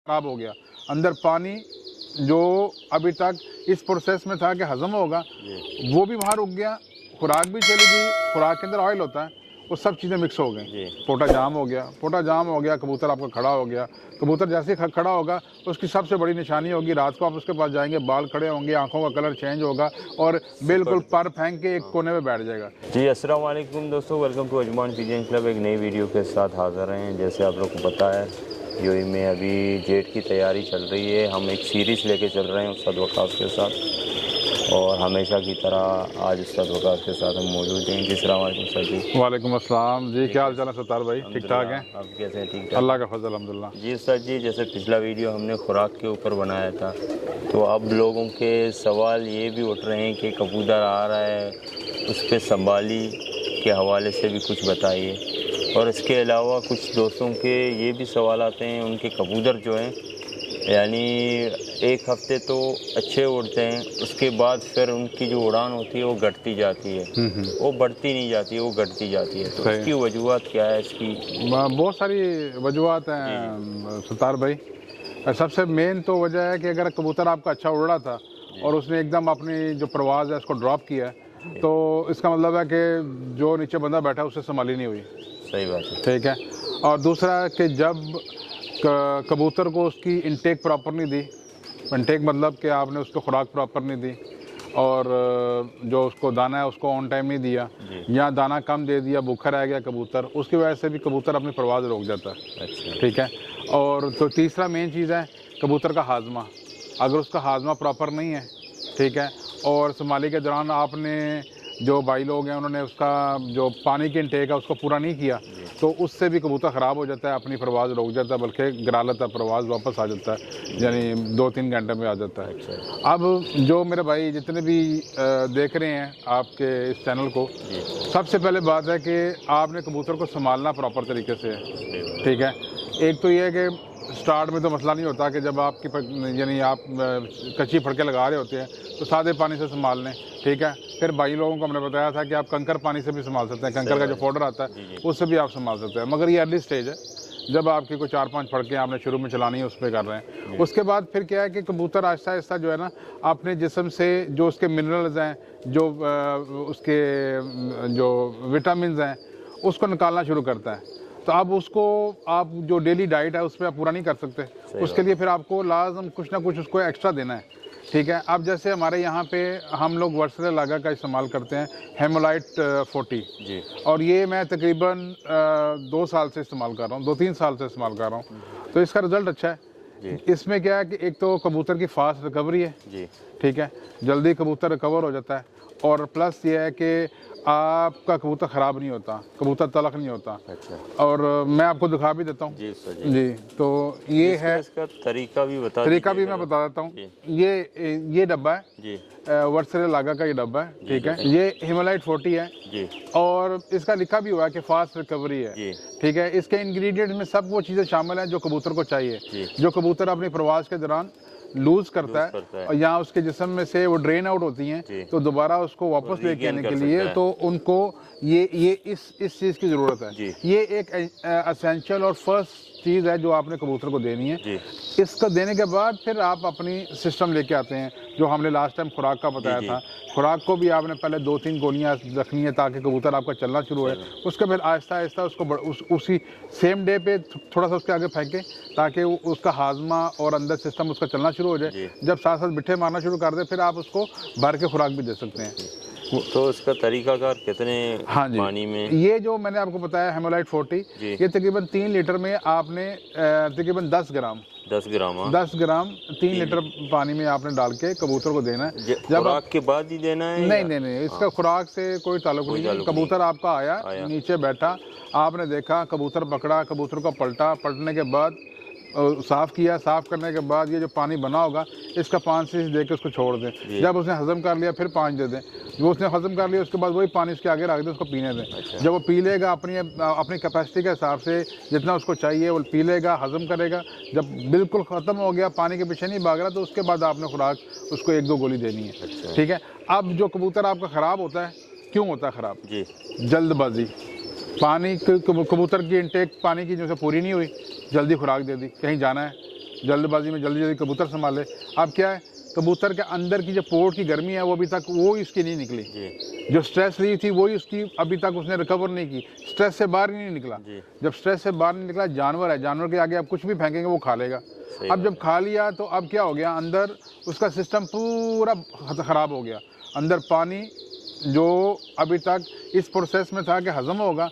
खराब हो गया, अंदर पानी जो अभी तक इस प्रोसेस में था कि हजम होगा वो भी वहाँ रुक गया, खुराक भी चली गई, खुराक के अंदर ऑयल होता है, वो सब चीज़ें मिक्स हो गई, पोटा जाम हो गया, पोटा जाम हो गया, कबूतर आपका खड़ा हो गया। कबूतर जैसे ही खड़ा होगा उसकी सबसे बड़ी निशानी होगी, रात को आप उसके पास जाएंगे, बाल खड़े होंगे, आंखों का कलर चेंज होगा और बिल्कुल पर फेंक के एक कोने में बैठ जाएगा। जी अस्सलाम वालेकुम दोस्तों, welcome to Ajman pigeon club. एक नई वीडियो के साथ हाज़िर हैं। जैसे आप लोग को पता है यूएई में अभी जेट की तैयारी चल रही है, हम एक सीरीज़ लेके चल रहे हैं उस्ताद वकास के साथ, और हमेशा की तरह आज उस्ताद वकास के साथ हम मौजूद हैं। जी अस्सलाम वालेकुम सर जी। वालेकुम अस्सलाम जी, क्या हाल चाल है सत्तार भाई? ठीक ठाक हैं? आप कैसे हैं? ठीक ठाक, अल्लाह का फजल अल्हम्दुलिल्लाह। जी सर जी, जैसे पिछला वीडियो हमने खुराक के ऊपर बनाया था, तो अब लोगों के सवाल ये भी उठ रहे हैं कि कबूतर आ रहा है, उस पर संभाली के हवाले से भी कुछ बताइए। और इसके अलावा कुछ दोस्तों के ये भी सवाल आते हैं, उनके कबूतर जो हैं यानी एक हफ्ते तो अच्छे उड़ते हैं, उसके बाद फिर उनकी जो उड़ान होती है वो घटती जाती है, वो बढ़ती नहीं जाती है, वो घटती जाती है। तो इसकी वजूहत क्या है? इसकी बहुत सारी वजूहत हैं सत्तार भाई। सबसे मेन तो वजह है कि अगर कबूतर आपका अच्छा उड़ रहा था और उसने एकदम अपनी जो परवाज़ है उसको ड्रॉप किया, तो इसका मतलब है कि जो नीचे बंदा बैठा है उससे संभाली नहीं हुई। सही बात है, ठीक है। और दूसरा कि जब कबूतर को उसकी इनटेक प्रॉपर नहीं दी, इनटेक मतलब कि आपने उसको खुराक प्रॉपर नहीं दी और जो उसको दाना है उसको ऑन टाइम नहीं दिया, या दाना कम दे दिया, भूखा रह गया कबूतर, उसकी वजह से भी कबूतर अपनी परवाज़ रोक जाता है। अच्छा। ठीक है। और तो तीसरा मेन चीज़ है कबूतर का हाजमा। अगर उसका हाजमा प्रॉपर नहीं है, ठीक है, और संभाली के दौरान आपने जो भाई लोग हैं उन्होंने उसका जो पानी की इनटेक है उसको पूरा नहीं किया, तो उससे भी कबूतर ख़राब हो जाता है, अपनी परवाज़ रोक जाता है, बल्कि गिरा लेता है, परवाज़ वापस आ जाता है, यानी 2-3 घंटे में आ जाता है। अब जो मेरे भाई जितने भी देख रहे हैं आपके इस चैनल को, सबसे पहले बात है कि आपने कबूतर को संभालना प्रॉपर तरीके से है। ठीक है। एक तो ये है कि स्टार्ट में तो मसला नहीं होता कि जब आपकी यानी आप कच्ची फड़के लगा रहे होते हैं तो सादे पानी से संभाल लें। ठीक है। फिर भाई लोगों को हमने बताया था कि आप कंकर पानी से भी संभाल सकते हैं, कंकर का जो पाउडर आता है उससे भी आप संभाल सकते हैं, मगर ये अर्ली स्टेज है, जब आपकी कोई 4-5 फड़कें आपने शुरू में चलानी है उस पर कर रहे हैं। उसके बाद फिर क्या है कि कबूतर आहिस्ता आहिस्ता जो है ना अपने जिस्म से जो उसके मिनरल्स हैं, जो उसके जो विटामिन हैं उसको निकालना शुरू करता है। तो अब उसको आप जो डेली डाइट है उस पर आप पूरा नहीं कर सकते, उसके लिए फिर आपको लाजम कुछ ना कुछ उसको एक्स्ट्रा देना है। ठीक है। अब जैसे हमारे यहाँ पे हम लोग वर्सले लागा का इस्तेमाल करते हैं, हेमोलाइट 40 जी, और ये मैं तकरीबन 2 साल से इस्तेमाल कर रहा हूँ, 2-3 साल से इस्तेमाल कर रहा हूँ, तो इसका रिज़ल्ट अच्छा है। इसमें क्या है कि एक तो कबूतर की फास्ट रिकवरी है जी, ठीक है, जल्दी कबूतर रिकवर हो जाता है, और प्लस ये है कि आपका कबूतर ख़राब नहीं होता, कबूतर तलख नहीं होता। अच्छा। और मैं आपको दिखा भी देता हूँ जी। तो ये है, इसका तरीका भी बता, तरीका भी मैं बता देता हूँ। ये डब्बा है जी, वर्सले लागा का ये डब्बा है। ठीक है। ये हेमोलाइट 40 है जी, और इसका लिखा भी हुआ है कि फास्ट रिकवरी है। ठीक है। इसके इंग्रेडिएंट्स में सब वो चीज़ें शामिल हैं जो कबूतर को चाहिए, जो कबूतर अपनी प्रवास के दौरान लूज करता है और यहाँ उसके जिस्म में से वो ड्रेन आउट होती हैं, तो दोबारा उसको वापस लेके आने के लिए तो उनको ये इस चीज़ की ज़रूरत है। ये एक एसेंशियल और फर्स्ट चीज़ है जो आपने कबूतर को देनी है। इसको देने के बाद फिर आप अपनी सिस्टम लेके आते हैं जो हमने लास्ट टाइम खुराक का बताया था। खुराक को भी आपने पहले 2-3 गोलियाँ रखनी है ताकि कबूतर आपका चलना शुरू हो। उसके फिर आहिस्ता आहिस्ता उसको उसी सेम डे पे थोड़ा सा उसके आगे फेंकें ताकि उसका हाजमा और अंदर सिस्टम उसका चलना शुरू हो जाए। जब साथ साथ बिट्ठे मारना शुरू कर दे फिर आप उसको भर के खुराक भी दे सकते हैं। तो इसका तरीकाकार कितने पानी में? ये जो मैंने आपको बताया हेमोलाइट 40, ये तकरीबन 3 लीटर में आपने तकरीबन 10 ग्राम 3 लीटर पानी में आपने डाल के कबूतर को देना है। जब खुराक के बाद ही देना है? नहीं, इसका खुराक से कोई ताल्लुक नहीं है। कबूतर आपका आया नीचे बैठा, आपने देखा, कबूतर पकड़ा, कबूतर को पलटने के बाद साफ़ किया, साफ़ करने के बाद ये जो पानी बना होगा इसका 5 सीसी दे के उसको छोड़ दें। जब उसने हज़म कर लिया फिर 5 दे दें। जो उसने हज़म कर लिया उसके बाद वही पानी उसके आगे रख दें, उसको पीने दें। अच्छा। जब वो पी लेगा अपनी कैपेसिटी के हिसाब से जितना उसको चाहिए वो पी लेगा, हज़म करेगा। जब बिल्कुल ख़त्म हो गया, पानी के पीछे नहीं भाग रहा, तो उसके बाद आपने खुराक उसको 1-2 गोली देनी है। अच्छा। ठीक है। अब जो कबूतर आपका ख़राब होता है, क्यों होता है ख़राब? जी, जल्दबाजी, पानी कबूतर की इनटेक पानी की जो से पूरी नहीं हुई, जल्दी खुराक दे दी, कहीं जाना है, जल्दबाजी में जल्दी जल्दी कबूतर संभाले। अब क्या है, कबूतर के अंदर की जो पोर्ट की गर्मी है वो अभी तक वो इसकी नहीं निकली, जो स्ट्रेस रही थी वही उसकी अभी तक उसने रिकवर नहीं की, स्ट्रेस से बाहर ही नहीं निकला। जब स्ट्रेस से बाहर नहीं निकला, जानवर है, जानवर के आगे आप कुछ भी फेंकेंगे वो खा लेगा। अब जब खा लिया तो अब क्या हो गया, अंदर उसका सिस्टम पूरा ख़राब हो गया। अंदर पानी जो अभी तक इस प्रोसेस में था कि हज़म होगा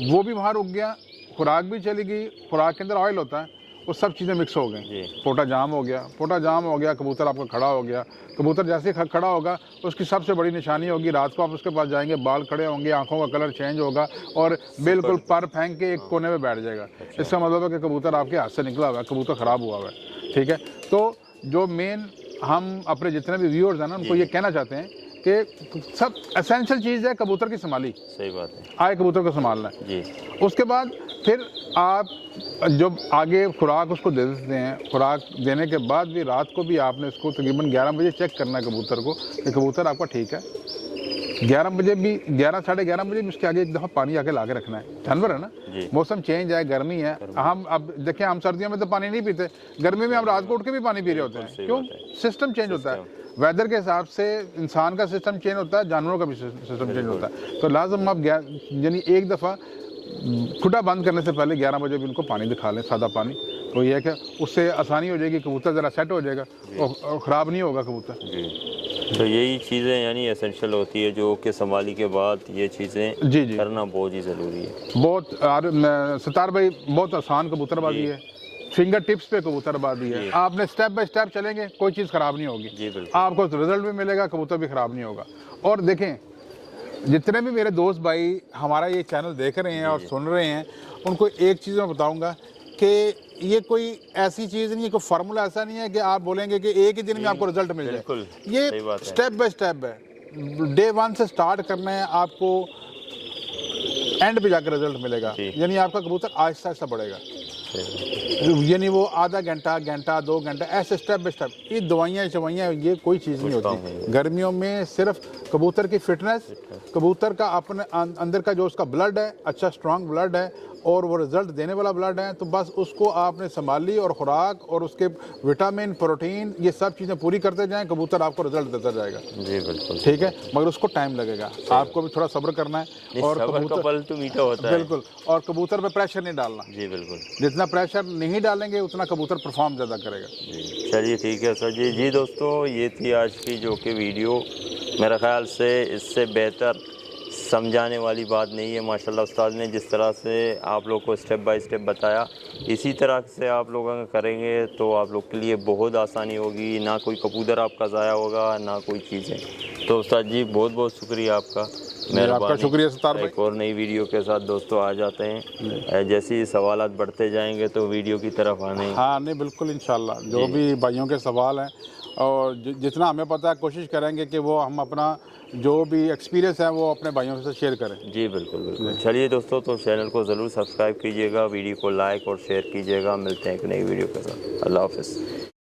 वो भी बाहर उग गया, खुराक भी चली गई, खुराक के अंदर ऑयल होता है, वो सब चीज़ें मिक्स हो गई, पोटा जाम हो गया, पोटा जाम हो गया, कबूतर आपका खड़ा हो गया। कबूतर जैसे ही खड़ा होगा उसकी सबसे बड़ी निशानी होगी, रात को आप उसके पास जाएंगे, बाल खड़े होंगे, आंखों का कलर चेंज होगा और बिल्कुल पर फेंक के एक कोने में बैठ जाएगा। इसका मतलब है कि कबूतर आपके हाथ से निकला हुआ है, कबूतर ख़राब हुआ हुआ है। ठीक है, तो जो मेन हम अपने जितने भी व्यूअर्स हैं ना उनको ये कहना चाहते हैं कि सब एसेंशियल चीज़ है कबूतर की संभाली। सही बात है, आए कबूतर को संभालना है जी। उसके बाद फिर आप जब आगे खुराक उसको दे देते हैं, खुराक देने के बाद भी रात को भी आपने इसको तकरीबन 11 बजे चेक करना है कबूतर को कि कबूतर आपका ठीक है। 11 बजे भी, 11 साढ़े 11 बजे भी उसके आगे एक दफ़ा पानी आके ला के रखना है। जानवर है ना, मौसम चेंज है, गर्मी है, हम अब देखें हम सर्दियों में तो पानी नहीं पीते, गर्मी में हम रात को उठ के भी पानी पी रहे होते हैं। क्यों? सिस्टम चेंज होता है, वेदर के हिसाब से इंसान का सिस्टम चेंज होता है, जानवरों का भी सिस्टम चेंज होता है। तो लाजम आप यानी एक दफ़ा खुटा बंद करने से पहले 11 बजे भी उनको पानी दिखा लें, सादा पानी। तो ये है कि उससे आसानी हो जाएगी, कबूतर ज़रा सेट हो जाएगा और ख़राब नहीं होगा कबूतर जी। तो यही चीज़ें यानी एसेंशियल होती है जो कि संभाली के बाद ये चीज़ें जी करना बहुत ही ज़रूरी है। बहुत सितार भाई बहुत आसान कबूतरबाजी है, फिंगर टिप्स पे कबूतरबाजी है। आपने स्टेप बाय स्टेप चलेंगे कोई चीज़ ख़राब नहीं होगी जी, बिल्कुल। आपको रिजल्ट भी मिलेगा, कबूतर भी ख़राब नहीं होगा। और देखें जितने भी मेरे दोस्त भाई हमारा ये चैनल देख रहे हैं और सुन रहे हैं, उनको एक चीज़ मैं बताऊंगा कि ये कोई ऐसी चीज़ नहीं है, कोई फार्मूला ऐसा नहीं है कि आप बोलेंगे कि एक ही दिन में आपको रिजल्ट मिल जाए। ये स्टेप बाय स्टेप है, डे 1 से स्टार्ट करना है आपको, एंड पे जाकर रिजल्ट मिलेगा। यानी आपका कबूतर आहिस्ता आहिस्ता बढ़ेगा, यानी वो आधा घंटा, घंटा, 2 घंटा ऐसे स्टेप बाय स्टेप। ये दवाइयाँ शवाइयाँ ये कोई चीज़ नहीं होती। गर्मियों में सिर्फ कबूतर की फिटनेस, कबूतर का अपने अंदर का जो उसका ब्लड है, अच्छा स्ट्रांग ब्लड है और वो रिजल्ट देने वाला ब्लड है, तो बस उसको आपने संभाली और खुराक और उसके विटामिन, प्रोटीन, ये सब चीज़ें पूरी करते जाएं, कबूतर आपको रिजल्ट देता जाएगा। जी बिल्कुल, ठीक है, मगर उसको टाइम लगेगा, आपको भी थोड़ा सब्र करना है और कबूतर फल तो मीठा होता है। बिल्कुल, और कबूतर पे प्रेशर नहीं डालना। जी बिल्कुल, जितना प्रेशर नहीं डालेंगे उतना कबूतर परफॉर्म ज़्यादा करेगा। जी चलिए ठीक है सर जी। जी दोस्तों, ये थी आज की जो कि वीडियो, मेरे ख्याल से इससे बेहतर समझाने वाली बात नहीं है। माशाल्लाह उस्ताद ने जिस तरह से आप लोग को स्टेप बाय स्टेप बताया, इसी तरह से आप लोग करेंगे तो आप लोग के लिए बहुत आसानी होगी, ना कोई कबूतर आपका ज़ाया होगा, ना कोई चीज़ें। तो उस्ताद जी बहुत बहुत शुक्रिया आपका, आपका शुक्रिया सितार भाई। एक और नई वीडियो के साथ दोस्तों आ जाते हैं। जैसे ही सवालात बढ़ते जाएंगे तो वीडियो की तरफ आने। हाँ नहीं बिल्कुल, इंशाल्लाह जो भी भाइयों के सवाल हैं और जितना हमें पता है कोशिश करेंगे कि वो हम अपना जो भी एक्सपीरियंस है वो अपने भाइयों से शेयर करें। जी बिल्कुल बिल्कुल। चलिए दोस्तों, तो चैनल को ज़रूर सब्सक्राइब कीजिएगा, वीडियो को लाइक और शेयर कीजिएगा। मिलते हैं एक नई वीडियो के साथ। अल्लाह हाफ़िज़।